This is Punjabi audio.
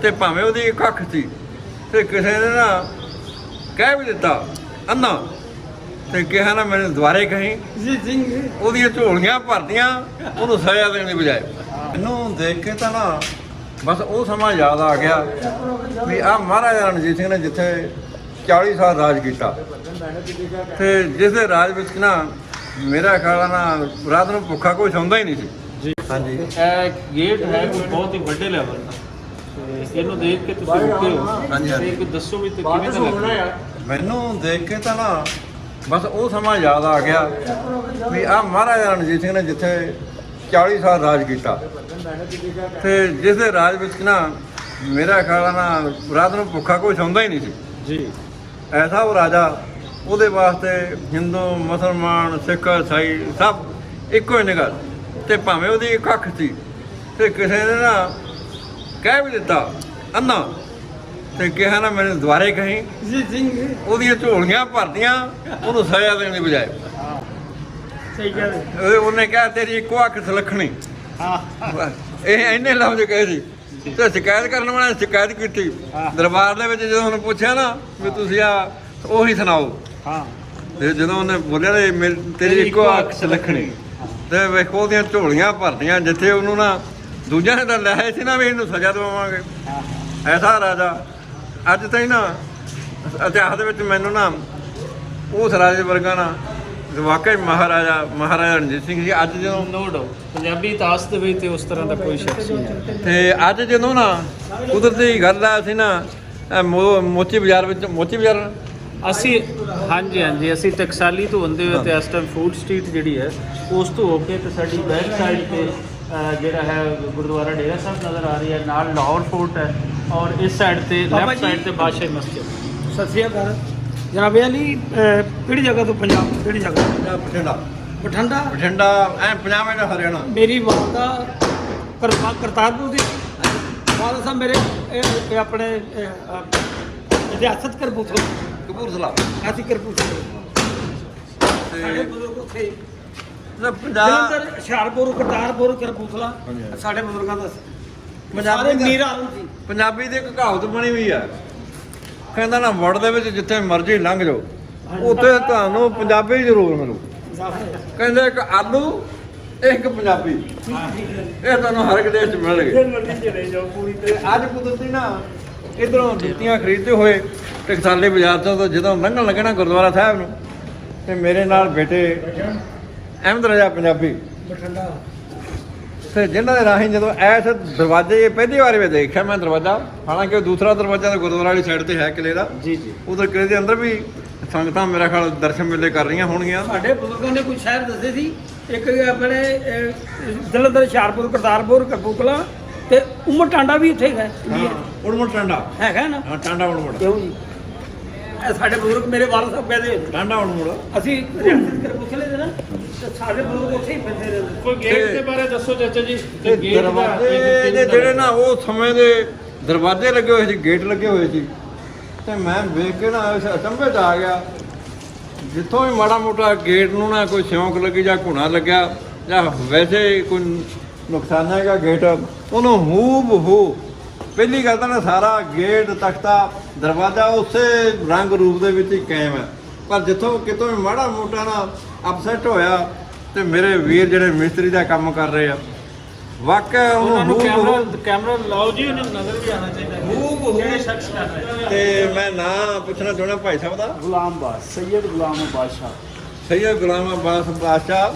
ਤੇ ਭਾਵੇਂ ਉਹਦੀ ਇੱਕ ਅੱਖ ਸੀ ਤੇ ਕਿਸੇ ਨੇ ਨਾ ਕਹਿ ਵੀ ਦਿੱਤਾ ਅੰਨਾ ਤੇ ਕਿਹਾ ਨਾ ਮੈਨੂੰ ਦੁਬਾਰੇ ਕਹੀਂ ਉਹਦੀਆਂ ਝੋਲੀਆਂ ਭਰਦੀਆਂ ਉਹਨੂੰ ਸਜ਼ਾ ਦੇਣ ਦੀ ਬਜਾਏ। ਇਹਨੂੰ ਦੇਖ ਕੇ ਤਾਂ ਨਾ ਬਸ ਉਹ ਸਮਾਂ ਯਾਦ ਆ ਗਿਆ ਵੀ ਆਹ ਮਹਾਰਾਜਾ ਰਣਜੀਤ ਸਿੰਘ ਨੇ ਜਿੱਥੇ 40 ਸਾਲ ਰਾਜ ਕੀਤਾ ਤੇ ਜਿਸ ਦੇ ਰਾਜ ਵਿੱਚ ਨਾ ਮੇਰਾ ਖਿਆਲ ਆ ਨਾ ਰਾਤ ਨੂੰ ਭੁੱਖਾ ਕੋਈ ਸੌਂਦਾ ਹੀ ਨਹੀਂ ਸੀ। ਜੀ ਹਾਂਜੀ, ਇਹ ਗੇਟ ਹੈ ਕੋਈ ਬਹੁਤ ਹੀ ਵੱਡੇ ਲੈਵਲ ਦਾ ਤੇ ਇਹਨੂੰ ਦੇਖ ਕੇ ਤੁਸੀਂ ਰੁਕੇ ਹੋ। ਹਾਂਜੀ, ਹਾਂਜੀ। ਤੇ ਦੱਸੋ ਵੀ ਤੇ ਕਿਵੇਂ ਦਾ ਲੱਗਦਾ? ਮੈਨੂੰ ਦੇਖ ਕੇ ਤਾਂ ਨਾ ਬਸ ਉਹ ਸਮਾਂ ਯਾਦ ਆ ਗਿਆ ਵੀ ਆਹ ਮਹਾਰਾਜਾ ਰਣਜੀਤ ਸਿੰਘ ਨੇ ਜਿੱਥੇ 40 ਸਾਲ ਰਾਜ ਕੀਤਾ ਤੇ ਜਿਸ ਦੇ ਰਾਜ ਵਿੱਚ ਨਾ ਮੇਰਾ ਖਿਆਲ ਆ ਨਾ ਰਾਤ ਨੂੰ ਭੁੱਖਾ ਕੋਈ ਸੌਂਦਾ ਹੀ ਨਹੀਂ ਸੀ ਜੀ। ਐਸਾ ਉਹ ਰਾਜਾ, ਉਹਦੇ ਵਾਸਤੇ ਹਿੰਦੂ ਮੁਸਲਮਾਨ ਸਿੱਖ ਈਸਾਈ ਸਭ ਇੱਕੋ ਹੀ ਨਿਗਾਹ ਤੇ ਭਾਵੇਂ ਉਹਦੀ ਇੱਕ ਅੱਖ ਸੀ ਤੇ ਕਿਸੇ ਨੇ ਨਾ ਕਹਿ ਵੀ ਦਿੱਤਾ ਅੰਨਾ ਤੇ ਕਿਹਾ ਨਾ ਮੈਨੂੰ ਦੁਬਾਰੇ ਕਹੀਂ ਉਹਦੀਆਂ ਝੋਲੀਆਂ ਭਰਦੀਆਂ ਉਹਨੂੰ ਸਜ਼ਾ ਦੇਣ ਦੀ ਬਜਾਏ। ਸਹੀ ਗੱਲ ਉਹਨੇ ਕਿਹਾ ਤੇਰੀ ਇੱਕੋ ਅੱਖ ਸੁਲੱਖਣੀ। ਇਹ ਇੰਨੇ ਲਫ਼ਜ਼ ਕਹੇ ਸੀ ਤੇ ਸ਼ਿਕਾਇਤ ਕਰਨ ਵਾਲਿਆਂ ਨੇ ਸ਼ਿਕਾਇਤ ਕੀਤੀ ਦਰਬਾਰ ਦੇ ਵਿੱਚ। ਜਦੋਂ ਉਹਨੂੰ ਪੁੱਛਿਆ ਨਾ ਵੀ ਤੁਸੀਂ ਆ ਉਹੀ ਸੁਣਾਓ ਤੇ ਜਦੋਂ ਉਹਨੇ ਬੋਲਿਆ ਤੇਰੀ ਇੱਕੋ ਅੱਖ ਸੁਲੱਖਣੀ ਤੇ ਵੇਖੋ ਉਹਦੀਆਂ ਝੋਲੀਆਂ ਭਰਦੀਆਂ ਜਿੱਥੇ ਉਹਨੂੰ ਨਾ ਦੂਜਿਆਂ ਨੇ ਤਾਂ ਲਿਆ ਸੀ ਨਾ ਵੀ ਇਹਨੂੰ ਸਜ਼ਾ ਦਵਾਵਾਂਗੇ। ਐਸਾ ਰਾਜਾ ਅੱਜ ਤਾਈਂ ਨਾ ਇਤਿਹਾਸ ਦੇ ਵਿੱਚ ਮੈਨੂੰ ਨਾ ਉਸ ਰਾਜੇ ਵਰਗਾ ਨਾ ਵਾਕਈ ਮਹਾਰਾਜਾ ਰਣਜੀਤ ਸਿੰਘ ਜੀ। ਅੱਜ ਜਦੋਂ ਨੋ ਡਾਊਟ ਪੰਜਾਬੀ ਇਤਿਹਾਸ ਦੇ ਵਿੱਚ ਤੇ ਉਸ ਤਰ੍ਹਾਂ ਦਾ ਕੋਈ ਸ਼ਖਸ ਨਹੀਂ ਹੈ। ਤੇ ਅੱਜ ਜਦੋਂ ਨਾ ਕੁਦਰਤੀ ਗੱਲ ਆ ਅਸੀਂ ਨਾ ਮੋਚੀ ਬਾਜ਼ਾਰ ਵਿੱਚ ਅਸੀਂ ਹਾਂਜੀ ਅਸੀਂ ਟਕਸਾਲੀ ਤੋਂ ਹੁੰਦੇ ਹੋਏ ਤੇ ਇਸ ਟਾਈਮ ਫੂਡ ਸਟਰੀਟ ਜਿਹੜੀ ਹੈ ਉਸ ਤੋਂ ਹੋ ਕੇ ਤੇ ਸਾਡੀ ਬੈਕ ਸਾਈਡ ਤੇ ਜਿਹੜਾ ਹੈ ਗੁਰਦੁਆਰਾ ਡੇਰਾ ਸਾਹਿਬ ਨਜ਼ਰ ਆ ਰਹੀ ਹੈ, ਨਾਲ ਲਾਹੌਰ ਫੋਰਟ ਹੈ ਔਰ ਇਸ ਸਾਈਡ ਤੇ ਲੈਫਟ ਸਾਈਡ ਤੇ ਬਾਦਸ਼ਾਹੀ ਮਸਜਿਦ। ਸਤਿ ਸ਼੍ਰੀ ਅਕਾਲ ਜਨਾਬ ਅਲੀ, ਕਿਹੜੀ ਜਗ੍ਹਾ ਤੋਂ ਪੰਜਾਬ ਕਿਹੜੀ ਜਗ੍ਹਾ? ਬਠਿੰਡਾ ਐ ਪੰਜਾਬ ਦਾ ਹਰਿਆਣਾ। ਮੇਰੀ ਵਾਲਦਾ ਕਰਤਾਰਪੁਰ ਦੀ ਵਾਲਦ ਸਾਹਿਬ ਮੇਰੇ ਇਹ ਆਪਣੇ ਰਿਆਸਤ ਕਪੂਰਥਲਾ ਅਸੀਂ ਕਰਪੂਰਥਲੇ ਸਾਡੇ ਬਜ਼ੁਰਗ ਉੱਥੇ ਪੰਜਾਬ ਜਲੰਧਰ, ਹੁਸ਼ਿਆਰਪੁਰ, ਕਰਤਾਰਪੁਰ, ਕਰਪੂਰਥਲਾ ਸਾਡੇ ਬਜ਼ੁਰਗਾਂ ਦਾ ਪੰਜਾਬੀ ਮੀਰ ਆਲਮ ਸੀ। ਪੰਜਾਬੀ ਦੀ ਇੱਕ ਕਹਾਵਤ ਬਣੀ ਹੋਈ ਆ, ਕਹਿੰਦਾ ਨਾ ਵੜ ਦੇ ਵਿੱਚ ਜਿੱਥੇ ਮਰਜ਼ੀ ਲੰਘ ਜਾਓ ਉੱਥੇ ਤੁਹਾਨੂੰ ਪੰਜਾਬੀ ਜ਼ਰੂਰ ਮਿਲੂ। ਕਹਿੰਦੇ ਇੱਕ ਆਲੂ ਇੱਕ ਪੰਜਾਬੀ ਇਹ ਤੁਹਾਨੂੰ ਹਰ ਇੱਕ ਦੇਸ਼ 'ਚ ਮਿਲਣਗੇ। ਅੱਜ ਕੁਦਰਤੀ ਨਾ ਇੱਧਰੋਂ ਜੁੱਤੀਆਂ ਖਰੀਦਦੇ ਹੋਏ ਟਕਸਾਲੀ ਬਾਜ਼ਾਰ ਤੋਂ ਜਦੋਂ ਲੰਘਣ ਲੱਗੇ ਨਾ ਗੁਰਦੁਆਰਾ ਸਾਹਿਬ ਨੂੰ ਤੇ ਮੇਰੇ ਨਾਲ ਬੇਟੇ ਅਹਿਮਦ ਰਜ਼ਾ ਪੰਜਾਬੀ ਬਠਿੰਡਾ ਤੇ ਜਿਨ੍ਹਾਂ ਦੇ ਰਾਹੀਂ ਜਦੋਂ ਐਸ ਦਰਵਾਜ਼ੇ ਪਹਿਲੀ ਵਾਰ ਵੀ ਦੇਖਿਆ ਮੈਂ ਦਰਵਾਜ਼ਾ, ਹਾਲਾਂਕਿ ਉਹ ਦੂਸਰਾ ਦਰਵਾਜ਼ਾ ਤਾਂ ਗੁਰਦੁਆਰਾ ਵਾਲੀ ਸਾਈਡ ਤੇ ਹੈ ਕਿਲੇ ਦਾ। ਜੀ ਉਧਰ ਕਿਲੇ ਦੇ ਅੰਦਰ ਵੀ ਸੰਗਤਾਂ ਮੇਰਾ ਖਿਆਲ ਦਰਸ਼ਨ ਮੇਲੇ ਕਰ ਰਹੀਆਂ ਹੋਣਗੀਆਂ। ਸਾਡੇ ਬਜ਼ੁਰਗਾਂ ਨੇ ਕੁਝ ਸ਼ਹਿਰ ਦੱਸੇ ਸੀ, ਇੱਕ ਆਪਣੇ ਜਲੰਧਰ, ਹੁਸ਼ਿਆਰਪੁਰ, ਕਰਤਾਰਪੁਰ, ਕਪੂਰਥਲਾ ਤੇ ਉਮਰ ਟਾਂਡਾ ਵੀ ਇੱਥੇ ਹੈ। ਉੜਮੁੜ ਟਾਂਡਾ ਹੈਗਾ ਨਾ? ਹਾਂ, ਟਾਂਡਾ ਉੜਮੁੜ ਕਿਉਂ ਜੀ? ਇਹ ਸਾਡੇ ਬਜ਼ੁਰਗ ਮੇਰੇ ਵਾਲਦ ਸਾਹਿਬ ਕਹਿੰਦੇ ਟਾਂਡਾ ਉੜਮੁੜ। ਅਸੀਂ ਰਿਆਸਤ ਕਰਪੂਰਥਲੇ ਦੇ ਨਾ ਤੇ ਸਾਡੇ ਬਜ਼ੁਰਗ ਉੱਥੇ ਹੀ ਪੈਂਦੇ ਰਹੇ। ਕੋਈ ਗੇਟ ਦੇ ਬਾਰੇ ਦੱਸੋ ਚਾਚਾ ਜੀ। ਤੇ ਦਰਵਾਜ਼ੇ ਦੇ ਜਿਹੜੇ ਨਾ ਉਹ ਸਮੇਂ ਦੇ ਦਰਵਾਜ਼ੇ ਲੱਗੇ ਹੋਏ ਸੀ, ਗੇਟ ਲੱਗੇ ਹੋਏ ਸੀ ਤੇ ਮੈਂ ਵੇਖ ਕੇ ਨਾ ਇਸ ਅਚੰਭੇ 'ਚ ਆ ਗਿਆ। ਜਿੱਥੋਂ ਵੀ ਮਾੜਾ ਮੋਟਾ ਗੇਟ ਨੂੰ ਨਾ ਕੋਈ ਸਿਉਂਕ ਲੱਗੀ ਜਾਂ ਘੁਣਾ ਲੱਗਿਆ ਜਾਂ ਵੈਸੇ ਕੋਈ ਨੁਕਸਾਨ ਹੈਗਾ ਗੇਟ, ਉਹਨੂੰ ਹੂਬ ਪਹਿਲੀ ਗੱਲ ਤਾਂ ਨਾ ਸਾਰਾ ਗੇਟ, ਤਖਤਾ, ਦਰਵਾਜ਼ਾ ਉਸੇ ਰੰਗ ਰੂਪ ਦੇ ਵਿੱਚ ਹੀ ਕਾਇਮ ਹੈ। ਪਰ ਜਿੱਥੋਂ ਕਿਤੋਂ ਵੀ ਮਾੜਾ ਮੋਟਾ ਨਾ ਅਪਸੈਟ ਹੋਇਆ ਤੇ ਮੇਰੇ ਵੀਰ ਜਿਹੜੇ ਮਿਸਤਰੀ ਦਾ ਕੰਮ ਕਰ ਰਹੇ ਆ ਵਾਕਿਆ ਉਹਨੂੰ ਕੈਮਰਾ ਲਾਓ ਜੀ, ਉਹਨੂੰ ਨਜ਼ਰ ਵੀ ਆਉਣਾ ਚਾਹੀਦਾ ਜਿਹੜੇ ਸ਼ਖਸ ਕਰ ਰਹੇ। ਤੇ ਮੈਂ ਨਾਂ ਪੁੱਛਣਾ ਚਾਹੁੰਦਾ ਭਾਈ ਸਾਹਿਬ ਦਾ। ਗੁਲਾਮ ਬਾਦਸ਼ਾਹ, ਸੈਯਦ ਗੁਲਾਮ ਬਾਦਸ਼ਾਹ। ਸੈਯਦ ਗੁਲਾਮ ਅਬਾਸ ਬਾਦਸ਼ਾਹ